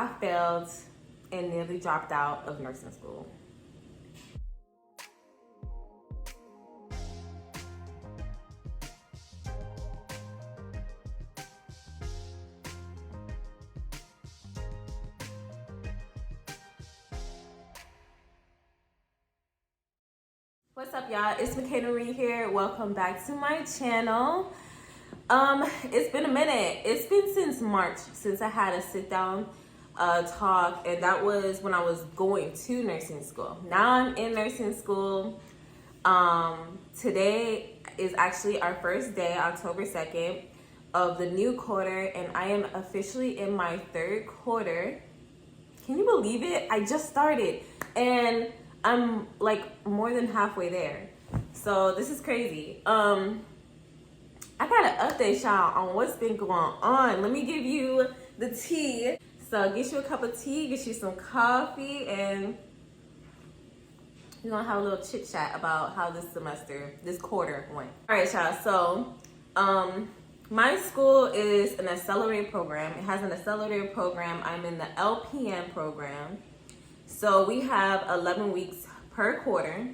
I failed and nearly dropped out of nursing school. What's up, y'all? It's McKenna Reed here. Welcome back to my channel. It's been a minute. It's been since March since I had a sit down talk, and that was when I was going to nursing school. Now I'm in nursing school. Today is actually our first day, October 2nd, of the new quarter, and I am officially in my third quarter. Can you believe it? I just started, and I'm like more than halfway there. So this is crazy. I gotta update y'all on what's been going on. Let me give you the tea. So get you a cup of tea, get you some coffee, and we're gonna have a little chit chat about how this quarter went. All right, y'all. So my school is an accelerated program. It has an accelerated program. I'm in the LPN program. So we have 11 weeks per quarter.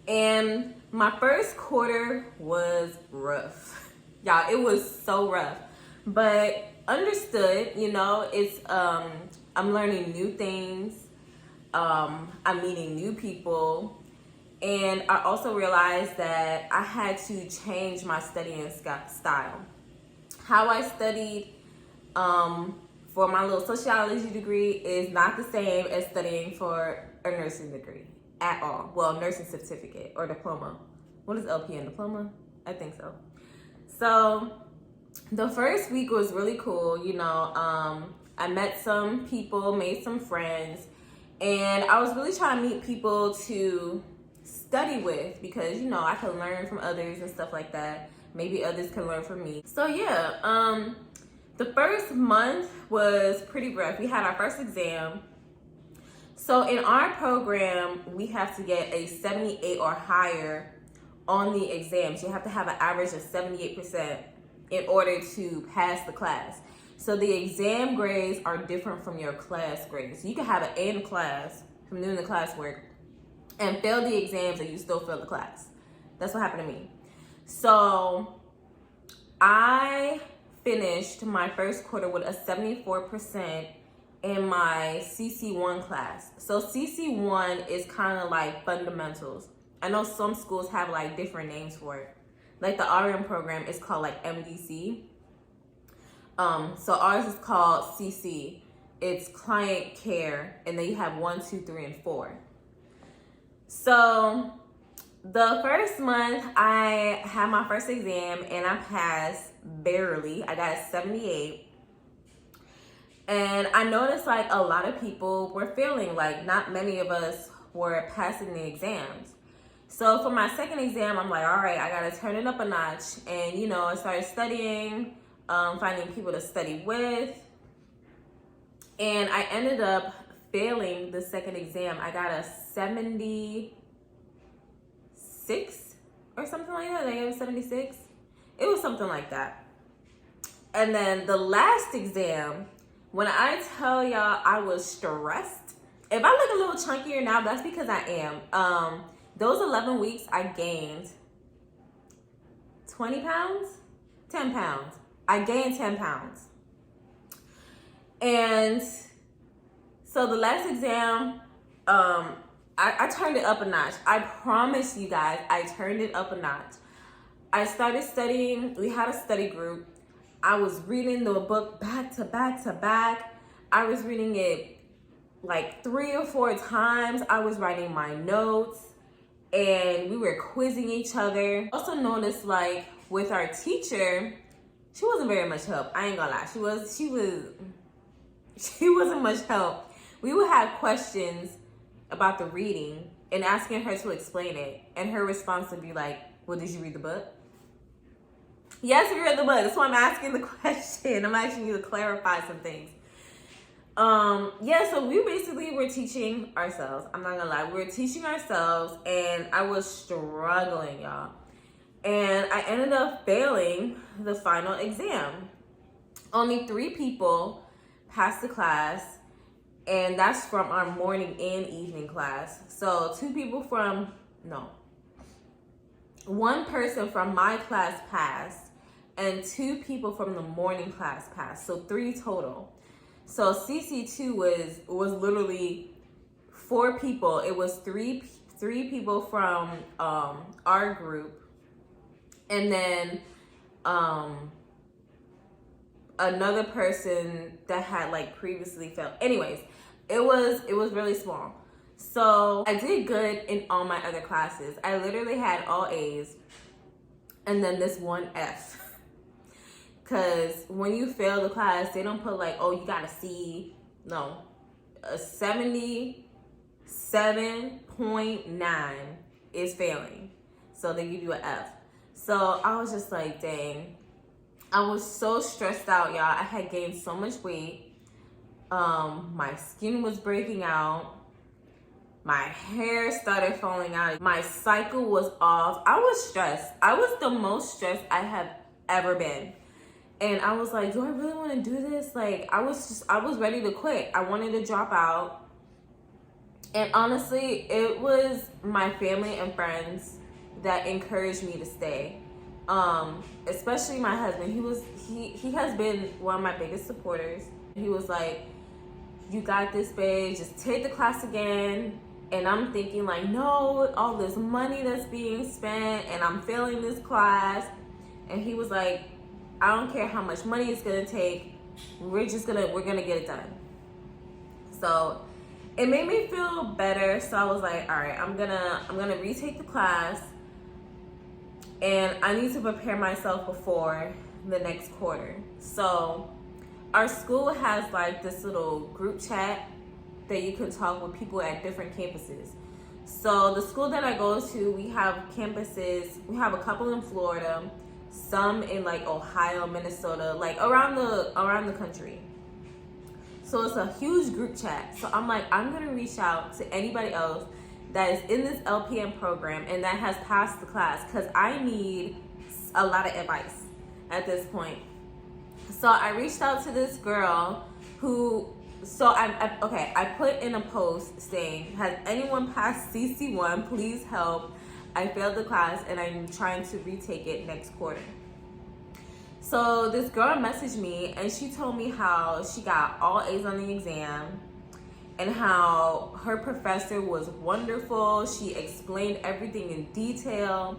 And my first quarter was rough. Y'all, it was so rough. But understood, you know, it's I'm learning new things. I'm meeting new people. And I also realized that I had to change my studying style. How I studied for my little sociology degree is not the same as studying for a nursing degree at all. Well, nursing certificate or diploma. What is LPN, diploma? I think so. So the first week was really cool. You know, I met some people, made some friends, and I was really trying to meet people to study with because, you know, I can learn from others and stuff like that. Maybe others can learn from me. So yeah, the first month was pretty rough. We had our first exam. So in our program, we have to get a 78 or higher on the exams. You have to have an average of 78% in order to pass the class. So the exam grades are different from your class grades. So you can have an A in the class from doing the classwork and fail the exams and you still fail the class. That's what happened to me. So I finished my first quarter with a 74% in my CC1 class. So CC1 is kind of like fundamentals. I know some schools have like different names for it. Like the RN program is called like MDC. So ours is called CC. It's client care, and then you have 1, 2, 3, and 4. So the first month I had my first exam and I passed barely. I got a 78. And I noticed like a lot of people were failing. Like not many of us were passing the exams. So for my second exam, I'm like, all right, I gotta turn it up a notch. And you know, I started studying, finding people to study with. And I ended up failing the second exam. I got a 76 or something like that. I gave a 76. It was something like that. And then the last exam, when I tell y'all I was stressed, if I look a little chunkier now, that's because I am. Those 11 weeks, I gained 20 pounds, 10 pounds. I gained 10 pounds. And so the last exam, I turned it up a notch. I promise you guys, I turned it up a notch. I started studying. We had a study group. I was reading the book back to back to back. I was reading it like 3 or 4 times. I was writing my notes and we were quizzing each other. Also noticed like with our teacher, she wasn't very much help. I ain't gonna lie. She wasn't much help. We would have questions about the reading and asking her to explain it. And her response would be like, well, did you read the book? Yes, we read the book. That's why I'm asking the question. I'm asking you to clarify some things. Yeah, so we basically were teaching ourselves. I'm not gonna lie. We were teaching ourselves and I was struggling, y'all. And I ended up failing the final exam. Only 3 people passed the class, and that's from our morning and evening class. So one person from my class passed, and 2 people from the morning class passed. So 3 total. So CC2 was literally 4 people. It was three people from our group, and then another person that had like previously failed. Anyways, it was really small. So I did good in all my other classes. I literally had all A's and then this one F. Because when you fail the class, they don't put like, oh, you got a C. No, a 77.9 is failing. So they give you an F. So I was just like, dang. I was so stressed out, y'all. I had gained so much weight. My skin was breaking out. My hair started falling out. My cycle was off. I was stressed. I was the most stressed I have ever been. And I was like, do I really want to do this? Like, I was ready to quit. I wanted to drop out. And honestly, it was my family and friends that encouraged me to stay. Especially my husband. He has been one of my biggest supporters. He was like, you got this, babe. Just take the class again. And I'm thinking like, no, all this money that's being spent and I'm failing this class. And he was like, I don't care how much money it's gonna take. We're gonna get it done. So it made me feel better. So I was like, all right, I'm gonna retake the class, and I need to prepare myself before the next quarter. So our school has like this little group chat that you can talk with people at different campuses. So the school that I go to, we have campuses. We have a couple in Florida, some in like Ohio, Minnesota, like around the country. So it's a huge group chat. So I'm like, I'm gonna reach out to anybody else that is in this LPN program and that has passed the class, because I need a lot of advice at this point. So I reached out to this girl who, I put in a post saying, has anyone passed CC1? Please help. I failed the class and I'm trying to retake it next quarter. So this girl messaged me and she told me how she got all A's on the exam and how her professor was wonderful. She explained everything in detail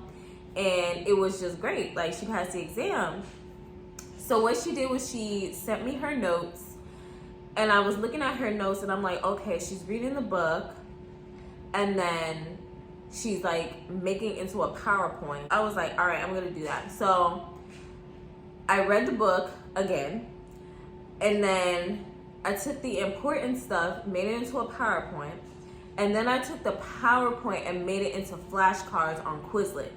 and it was just great. Like, she passed the exam. So what she did was she sent me her notes, and I was looking at her notes and I'm like, okay, she's reading the book and then she's like making into a PowerPoint. I was like, all right, I'm gonna do that. So I read the book again, and then I took the important stuff, made it into a PowerPoint, and then I took the PowerPoint and made it into flashcards on Quizlet.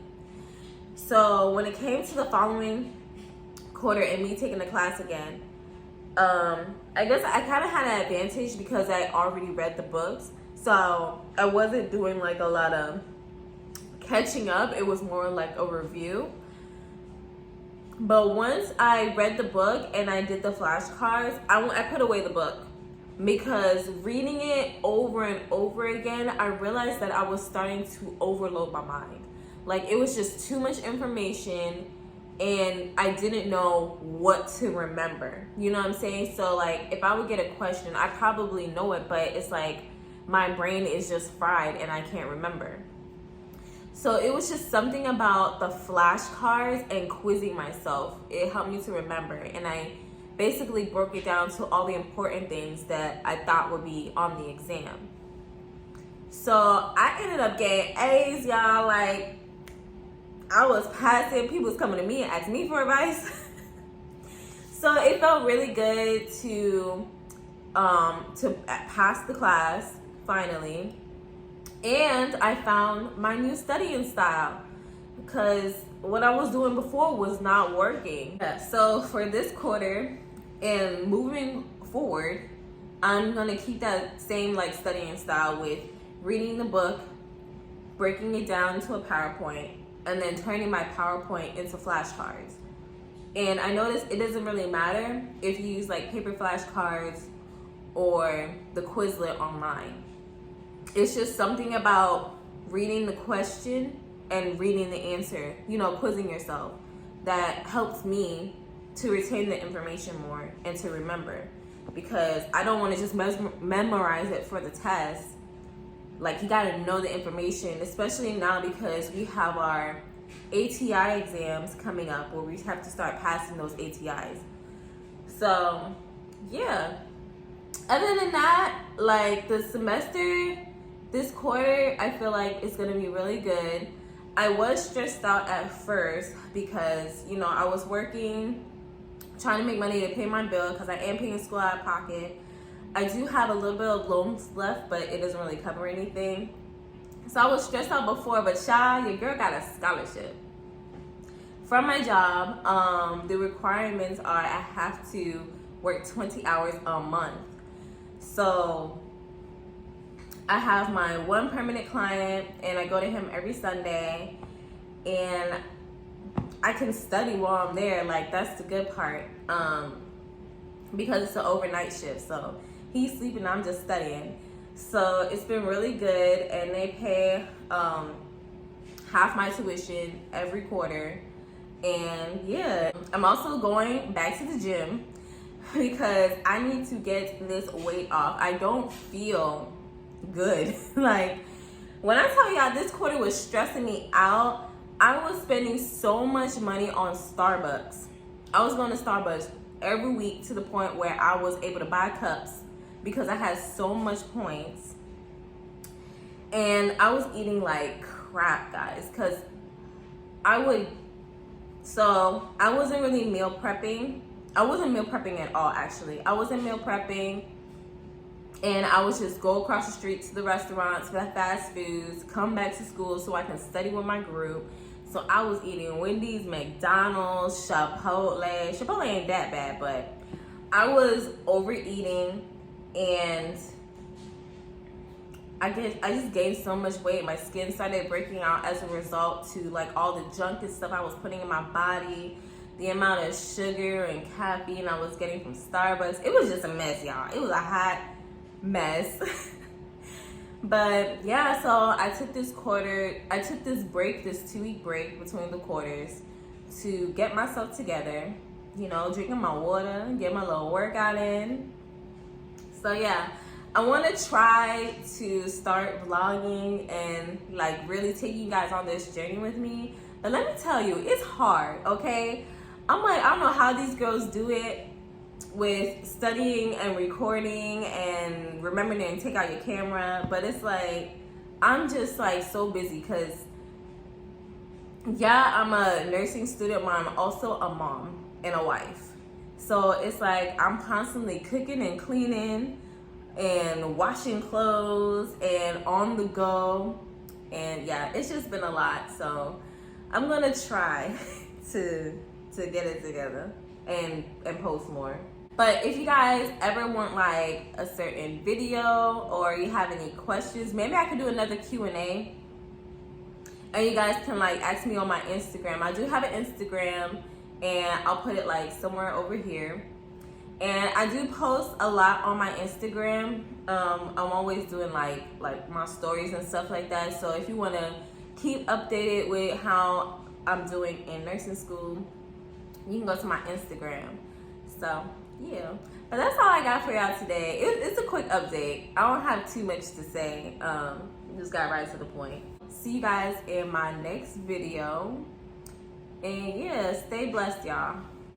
So when it came to the following quarter and me taking the class again, I guess I kind of had an advantage because I already read the books. So I wasn't doing like a lot of catching up. It was more like a review. But once I read the book and I did the flashcards, I put away the book, because reading it over and over again, I realized that I was starting to overload my mind. Like, it was just too much information and I didn't know what to remember. You know what I'm saying? So like, if I would get a question, I probably know it, but it's like my brain is just fried and I can't remember. So it was just something about the flashcards and quizzing myself. It helped me to remember. And I basically broke it down to all the important things that I thought would be on the exam. So I ended up getting A's, y'all. Like, I was passing. People was coming to me and asking me for advice. So it felt really good to pass the class finally. And I found my new studying style, because what I was doing before was not working. So for this quarter and moving forward, I'm gonna keep that same like studying style with reading the book, breaking it down into a PowerPoint, and then turning my PowerPoint into flashcards. And I noticed it doesn't really matter if you use like paper flashcards or the Quizlet online. It's just something about reading the question and reading the answer, you know, quizzing yourself, that helps me to retain the information more and to remember, because I don't want to just memorize it for the test. Like, you got to know the information, especially now because we have our ATI exams coming up where we have to start passing those ATIs. So, yeah. Other than that, like, the semester, this quarter, I feel like it's going to be really good. I was stressed out at first because, you know, I was working, trying to make money to pay my bill because I am paying school out of pocket. I do have a little bit of loans left, but it doesn't really cover anything. So I was stressed out before, but child, your girl got a scholarship. From my job, the requirements are I have to work 20 hours a month. So I have my one permanent client, and I go to him every Sunday, and I can study while I'm there. Like, that's the good part, because it's an overnight shift. So he's sleeping, I'm just studying. So it's been really good, and they pay half my tuition every quarter. And yeah, I'm also going back to the gym because I need to get this weight off. I don't feel good. Like, when I tell y'all this quarter was stressing me out, I was spending so much money on Starbucks. I was going to Starbucks every week to the point where I was able to buy cups because I had so much points. And I was eating like crap, guys, because I wasn't really meal prepping. I wasn't meal prepping at all, actually. I wasn't meal prepping, and I would just go across the street to the restaurants, to the fast foods, come back to school so I can study with my group. So I was eating Wendy's, McDonald's, Chipotle. Chipotle ain't that bad, but I was overeating, and I just gained so much weight. My skin started breaking out as a result to like all the junk and stuff I was putting in my body, the amount of sugar and caffeine I was getting from Starbucks. It was just a mess, y'all. It was a hot mess. But yeah, so I took this break, this 2-week break between the quarters to get myself together, you know, drinking my water, get my little workout in. So yeah, I want to try to start vlogging and like really taking you guys on this journey with me. But let me tell you, it's hard, okay? I'm like, I don't know how these girls do it with studying and recording and remembering to take out your camera. But it's like, I'm just like so busy because, yeah, I'm a nursing student, but I'm also a mom and a wife. So it's like I'm constantly cooking and cleaning and washing clothes and on the go. And yeah, it's just been a lot. So I'm gonna try to get it together and post more. But if you guys ever want like a certain video or you have any questions, maybe I could do another Q&A, and you guys can like ask me on my Instagram. I do have an Instagram, and I'll put it like somewhere over here. And I do post a lot on my Instagram. I'm always doing like my stories and stuff like that. So if you want to keep updated with how I'm doing in nursing school, you can go to my Instagram. So yeah, but that's all I got for y'all today. It's a quick update. I don't have too much to say. Just got right to the point. See you guys in my next video. And yeah, stay blessed, y'all.